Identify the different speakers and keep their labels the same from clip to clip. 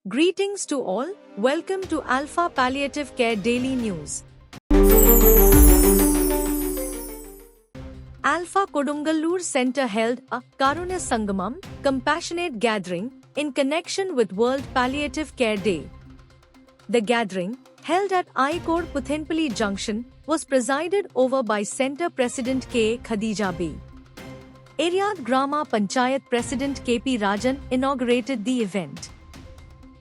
Speaker 1: Greetings to all, welcome to Alpha Palliative Care Daily News. Alpha Kodungalur Center held a Karunya Sangamam compassionate gathering in connection with World Palliative Care Day. The gathering, held at I-Code Puthenpally Junction, was presided over by Center President K. Khadija B. Aryad Grama Panchayat President K.P. Rajan inaugurated the event.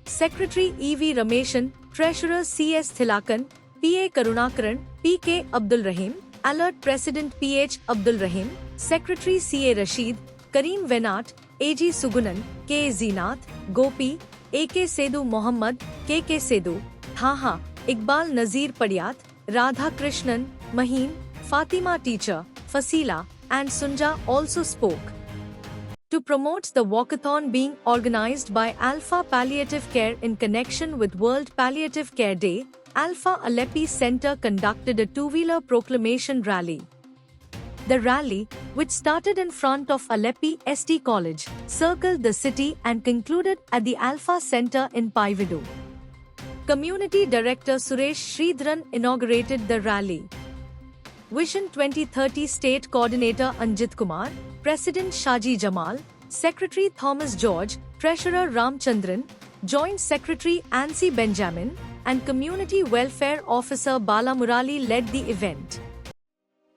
Speaker 1: Secretary E.V. Rameshan, Treasurer C.S. Thilakan, P.A. Karunakaran, P.K. Abdul Rahim, Alert President P.H. Abdul Rahim, Secretary C.A. Rashid, Kareem Venat, A.G. Sugunan, K. Zeenath, Gopi, A.K. Sedu Mohammad, K.K. Sedu, Thaha, Iqbal Nazir Padiat, Radha Krishnan, Maheen, Fatima Teacher, Fasila, and Sunja also spoke. To promote the walkathon being organized by Alpha Palliative Care in connection with World Palliative Care Day, Alpha Aleppi Center conducted a two-wheeler proclamation rally. The rally, which started in front of Aleppi ST College, circled the city and concluded at the Alpha Center in Paividu. Community Director Suresh Sridharan inaugurated the rally. Vision 2030 State Coordinator Anjit Kumar, President Shaji Jamal, Secretary Thomas George, Treasurer Ramchandran, Joint Secretary Ansi Benjamin, and Community Welfare Officer Bala Murali led the event.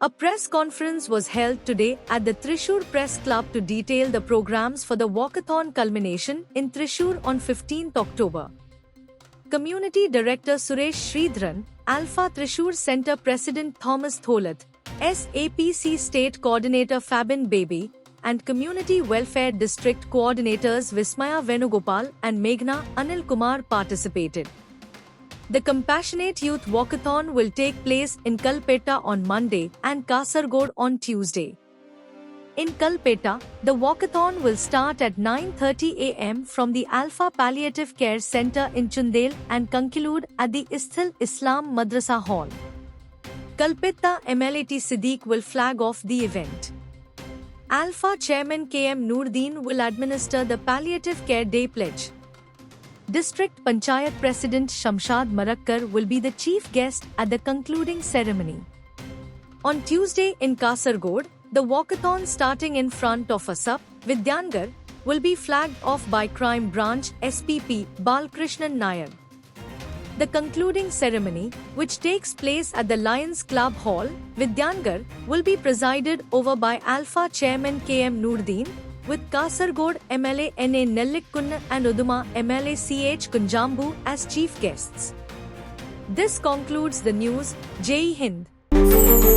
Speaker 1: A press conference was held today at the Thrissur Press Club to detail the programs for the walkathon culmination in Thrissur on 15th October. Community Director Suresh Sridharan, Alpha Thrissur Center President Thomas Tholath, SAPC State Coordinator Fabin Baby, and Community Welfare District Coordinators Vismaya Venugopal and Meghna Anil Kumar participated. The Compassionate Youth Walkathon will take place in Kalpetta on Monday and Kasargod on Tuesday. In Kalpetta, the walkathon will start at 9:30 am from the Alpha Palliative Care Center in Chundel and conclude at the Isthil Islam Madrasa Hall. Kalpetta MLAT Siddique will flag off the event. Alpha Chairman K.M. Noordin will administer the Palliative Care Day pledge. District Panchayat President Shamshad Marakkar will be the chief guest at the concluding ceremony. On Tuesday in Kasargod, the walkathon starting in front of ASAP, Vidyangar, will be flagged off by Crime Branch SPP Balkrishnan Nair. The concluding ceremony, which takes place at the Lions Club Hall, Vidyangar, will be presided over by Alpha Chairman K.M. Noordin, with Kasargod MLA N.A. Nellikkunna and Uduma MLA C.H. Kunjambu as chief guests. This concludes the news. Jai Hind.